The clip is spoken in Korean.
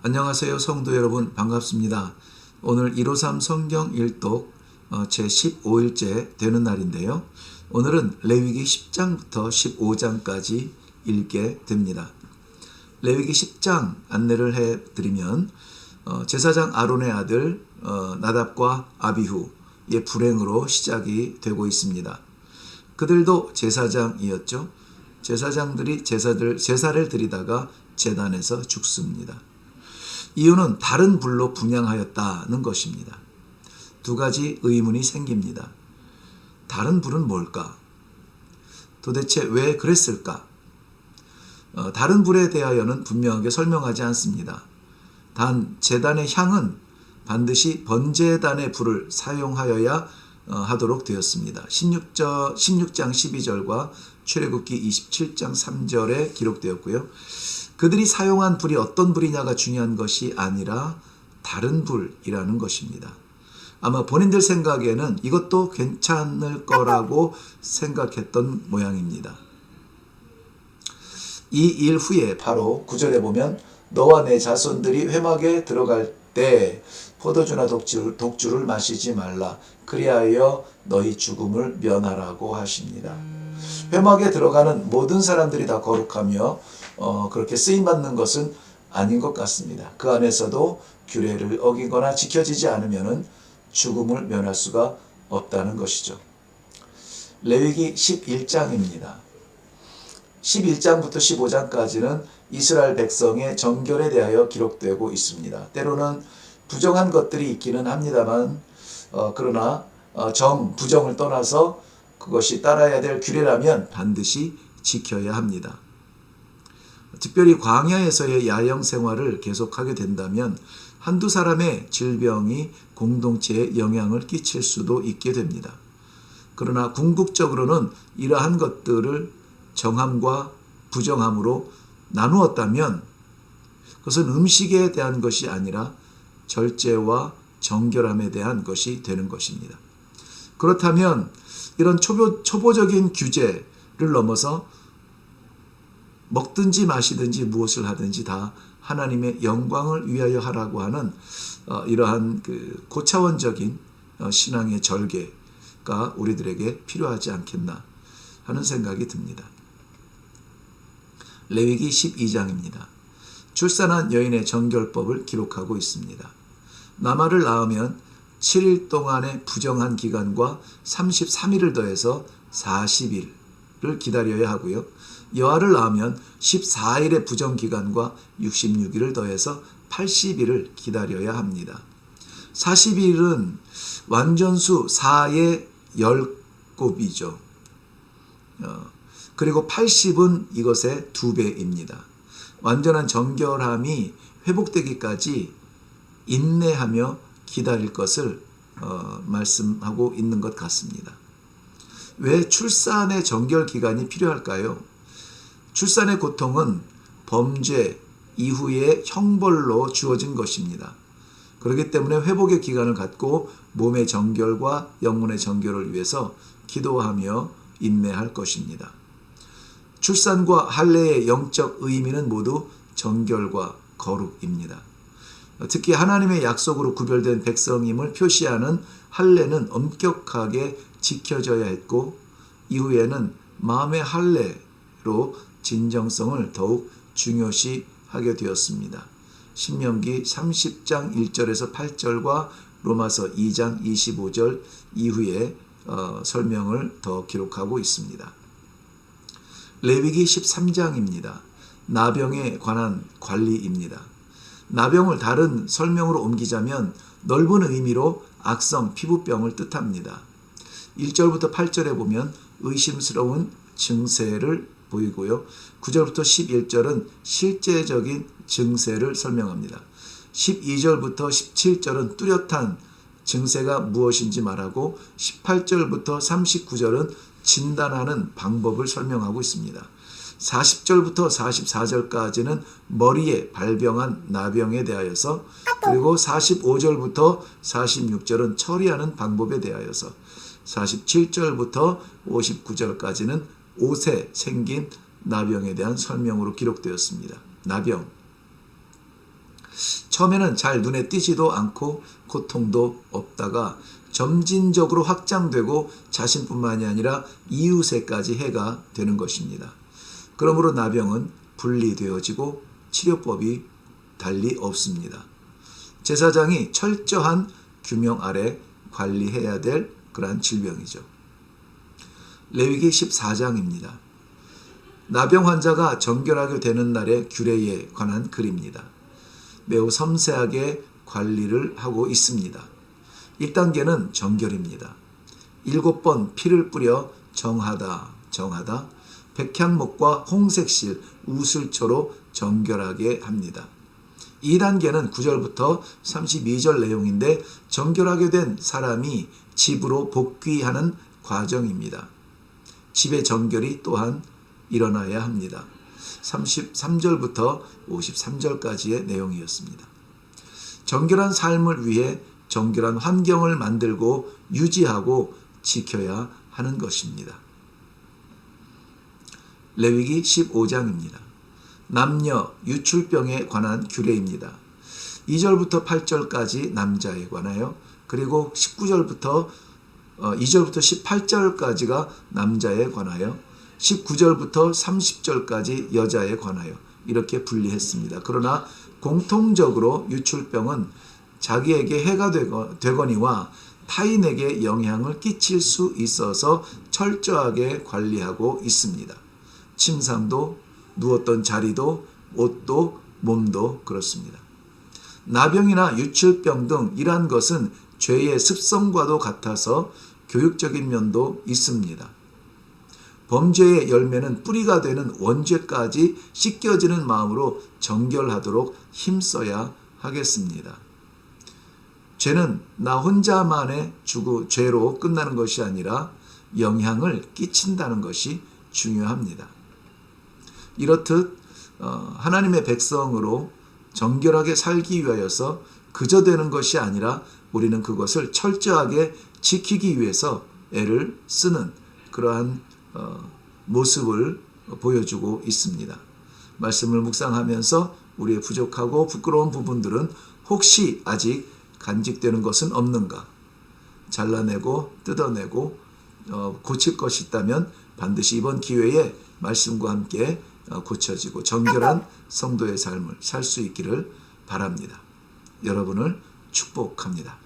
안녕하세요, 성도 여러분. 반갑습니다. 오늘 153 성경 일독 제 15일째 되는 날인데요. 오늘은 레위기 10장부터 15장까지 읽게 됩니다. 레위기 10장 안내를 해드리면 제사장 아론의 아들 나답과 아비후의 불행으로 시작이 되고 있습니다. 그들도 제사장이었죠. 제사장들이 제사를 드리다가 제단에서 죽습니다. 이유는 다른 불로 분향하였다는 것입니다. 두 가지 의문이 생깁니다. 다른 불은 뭘까? 도대체 왜 그랬을까? 다른 불에 대하여는 분명하게 설명하지 않습니다. 단 제단의 향은 반드시 번제단의 불을 사용하여야 하도록 되었습니다. 16장 12절과 출애굽기 27장 3절에 기록되었고요. 그들이 사용한 불이 어떤 불이냐가 중요한 것이 아니라 다른 불이라는 것입니다. 아마 본인들 생각에는 이것도 괜찮을 거라고 생각했던 모양입니다. 이 일 후에 바로 9절에 보면 너와 내 자손들이 회막에 들어갈 때 포도주나 독주를 마시지 말라. 그리하여 너희 죽음을 면하라고 하십니다. 회막에 들어가는 모든 사람들이 다 거룩하며 그렇게 쓰임받는 것은 아닌 것 같습니다. 그 안에서도 규례를 어기거나 지켜지지 않으면 죽음을 면할 수가 없다는 것이죠. 레위기 11장입니다. 11장부터 15장까지는 이스라엘 백성의 정결에 대하여 기록되고 있습니다. 때로는 부정한 것들이 있기는 합니다만 그러나 부정을 떠나서 그것이 따라야 될 규례라면 반드시 지켜야 합니다. 특별히 광야에서의 야영 생활을 계속하게 된다면 한두 사람의 질병이 공동체에 영향을 끼칠 수도 있게 됩니다. 그러나 궁극적으로는 이러한 것들을 정함과 부정함으로 나누었다면 그것은 음식에 대한 것이 아니라 절제와 정결함에 대한 것이 되는 것입니다. 그렇다면 이런 초보적인 규제를 넘어서 먹든지 마시든지 무엇을 하든지 다 하나님의 영광을 위하여 하라고 하는 이러한 고차원적인 신앙의 절개가 우리들에게 필요하지 않겠나 하는 생각이 듭니다. 레위기 12장입니다. 출산한 여인의 정결법을 기록하고 있습니다. 나마를 낳으면 7일 동안의 부정한 기간과 33일을 더해서 40일을 기다려야 하고요. 여아를 낳으면 14일의 부정기간과 66일을 더해서 80일을 기다려야 합니다. 40일은 완전수 4의 10곱이죠. 그리고 80은 이것의 2배입니다. 완전한 정결함이 회복되기까지 인내하며 기다릴 것을 말씀하고 있는 것 같습니다. 왜 출산의 정결 기간이 필요할까요? 출산의 고통은 범죄 이후의 형벌로 주어진 것입니다. 그렇기 때문에 회복의 기간을 갖고 몸의 정결과 영혼의 정결을 위해서 기도하며 인내할 것입니다. 출산과 할례의 영적 의미는 모두 정결과 거룩입니다. 특히 하나님의 약속으로 구별된 백성임을 표시하는 할례는 엄격하게 지켜져야 했고 이후에는 마음의 할례로 진정성을 더욱 중요시하게 되었습니다. 신명기 30장 1절에서 8절과 로마서 2장 25절 이후에 설명을 더 기록하고 있습니다. 레위기 13장입니다. 나병에 관한 관리입니다. 나병을 다른 설명으로 옮기자면 넓은 의미로 악성 피부병을 뜻합니다. 1절부터 8절에 보면 의심스러운 증세를 보이고요. 9절부터 11절은 실제적인 증세를 설명합니다. 12절부터 17절은 뚜렷한 증세가 무엇인지 말하고 18절부터 39절은 진단하는 방법을 설명하고 있습니다. 40절부터 44절까지는 머리에 발병한 나병에 대하여서 그리고 45절부터 46절은 처리하는 방법에 대하여서 47절부터 59절까지는 옷에 생긴 나병에 대한 설명으로 기록되었습니다. 나병. 처음에는 잘 눈에 띄지도 않고 고통도 없다가 점진적으로 확장되고 자신뿐만이 아니라 이웃에까지 해가 되는 것입니다. 그러므로 나병은 분리되어지고 치료법이 달리 없습니다. 제사장이 철저한 규명 아래 관리해야 될 그러한 질병이죠. 레위기 14장입니다. 나병 환자가 정결하게 되는 날의 규례에 관한 글입니다. 매우 섬세하게 관리를 하고 있습니다. 1단계는 정결입니다. 7번 피를 뿌려 정하다 백향목과 홍색실, 우슬초로 정결하게 합니다. 2단계는 9절부터 32절 내용인데 정결하게 된 사람이 집으로 복귀하는 과정입니다. 집의 정결이 또한 일어나야 합니다. 33절부터 53절까지의 내용이었습니다. 정결한 삶을 위해 정결한 환경을 만들고 유지하고 지켜야 하는 것입니다. 레위기 15장입니다. 남녀 유출병에 관한 규례입니다. 2절부터 8절까지 남자에 관하여, 그리고 2절부터 18절까지가 남자에 관하여, 19절부터 30절까지 여자에 관하여 이렇게 분리했습니다. 그러나 공통적으로 유출병은 자기에게 해가 되거니와 타인에게 영향을 끼칠 수 있어서 철저하게 관리하고 있습니다. 침상도, 누웠던 자리도, 옷도, 몸도 그렇습니다. 나병이나 유출병 등 이러한 것은 죄의 습성과도 같아서 교육적인 면도 있습니다. 범죄의 열매는 뿌리가 되는 원죄까지 씻겨지는 마음으로 정결하도록 힘써야 하겠습니다. 죄는 나 혼자만의 죄로 끝나는 것이 아니라 영향을 끼친다는 것이 중요합니다. 이렇듯 하나님의 백성으로 정결하게 살기 위하여서 그저 되는 것이 아니라 우리는 그것을 철저하게 지키기 위해서 애를 쓰는 그러한 모습을 보여주고 있습니다. 말씀을 묵상하면서 우리의 부족하고 부끄러운 부분들은 혹시 아직 간직되는 것은 없는가? 잘라내고 뜯어내고 고칠 것이 있다면 반드시 이번 기회에 말씀과 함께 고쳐지고 정결한 성도의 삶을 살 수 있기를 바랍니다. 여러분을 축복합니다.